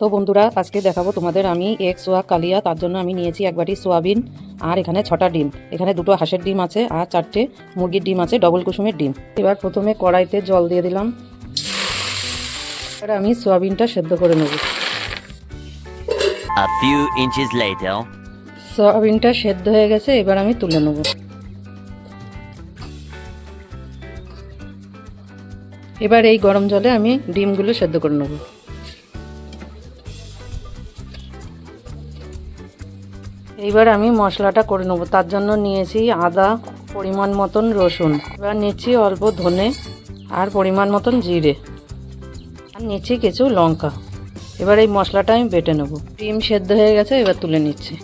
তো বন্ধুরা আজকে দেখাবো তোমাদের আমি এগ সোয়া কালিয়া। তার জন্য আমি নিয়েছি এক বাটি সোয়াবিন, আর এখানে 6টা ডিম। এখানে 2টো হাঁসের ডিম আছে আর 4টে মুরগির ডিম আছে, ডবল কুসুমের ডিম। এবার প্রথমে কড়াইতে জল দিয়ে দিলাম। এবার আমি সোয়াবিনটা সেদ্ধ করে নেব। A few inches later. সোয়াবিনটা সেদ্ধ হয়ে গেছে, এবার আমি তুলে নেব। এবার এই গরম জলে আমি ডিমগুলো সেদ্ধ করে নেব। এইবার আমি মশলাটা করে নেব। তার জন্য নিয়েছি আদা, পরিমাণ মতন রসুন, এবার নিচ্ছি অল্প ধনে আর পরিমাণ মতন জিরে, আর নিচ্ছি কিছু লঙ্কা। এবার এই মশলাটা আমি বেটে নেব। ডিম সেদ্ধ হয়ে গেছে, এবার তুলে নিচ্ছি।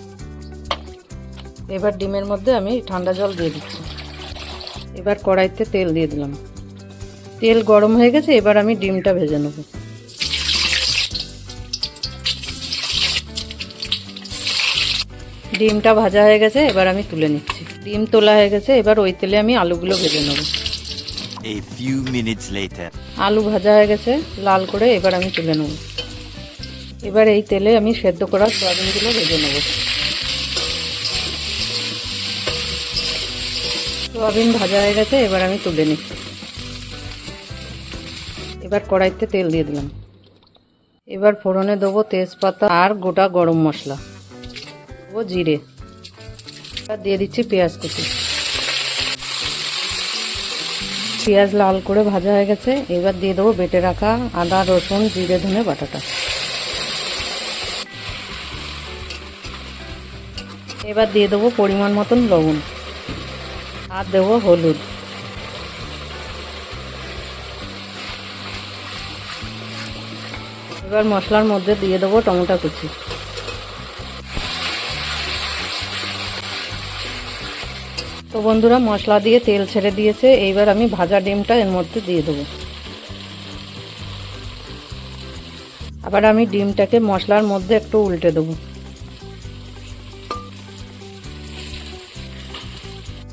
এবার ডিমের মধ্যে আমি ঠান্ডা জল দিয়ে দিচ্ছি। এবার কড়াইতে তেল দিয়ে দিলাম। তেল গরম হয়ে গেছে, এবার আমি ডিমটা ভেজে নেব। ডিমটা ভাজা হয়ে গেছে, এবার আমি তুলে নিচ্ছি। ডিম তোলা হয়ে গেছে, এবার ওই তেলে আমি আলুগুলো ভেজে নেব। A few minutes later. আলু ভাজা হয়ে গেছে লাল করে, এবার আমি তুলে নেব। এবার এই তেলে আমি সেদ্ধ করা সয়াবিনগুলো ভেজে নেব। সয়াবিন ভাজা হয়ে গেছে, এবার আমি তুলে নিচ্ছি। এবার কড়াইতে তেল দিয়ে দিলাম। এবার ফোড়নে দেবো তেজপাতা আর গোটা গরম মশলা, দেবো জিরে, আর দিয়ে দিচ্ছি পেঁয়াজ কুচি। পেঁয়াজ লাল করে ভাজা হয়ে গেছে, এবার দিয়ে দেবো বেটে রাখা আদা রসুন জিরে ধনে বাটাটা। এবার দিয়ে দেবো পরিমাণ মতন লবণ আর দেবো হলুদ। এবার মশলার মধ্যে দিয়ে দেবো টমেটো কুচি। তো বন্ধুরা মশলা দিয়ে তেল ছেড়ে দিয়েছে, এইবার আমি ভাজা ডিমটা এর মধ্যে দিয়ে দেবো। আবার আমি ডিমটাকে মশলার মধ্যে একটু উল্টে দেবো।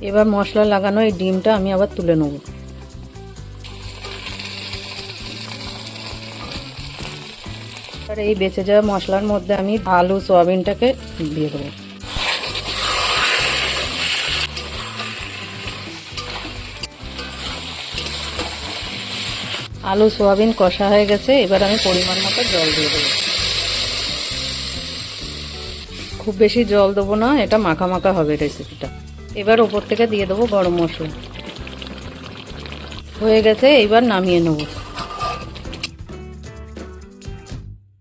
এবার মশলা লাগানো এই ডিমটা আমি আবার তুলে নেব। আর এই বেঁচে যাওয়া মশলার মধ্যে আমি আলু সয়াবিনটাকে দিয়ে দেবো। আলু সোয়াবিন কষা হয়ে গেছে, এবার আমি পরিমাণ মতো জল দিয়ে দেবো। খুব বেশি জল দেবো না, এটা মাখা মাখা হবে রেসিপিটা। এবার ওপর থেকে দিয়ে দেবো গরম মশলা। হয়ে গেছে, এইবার নামিয়ে নেবো।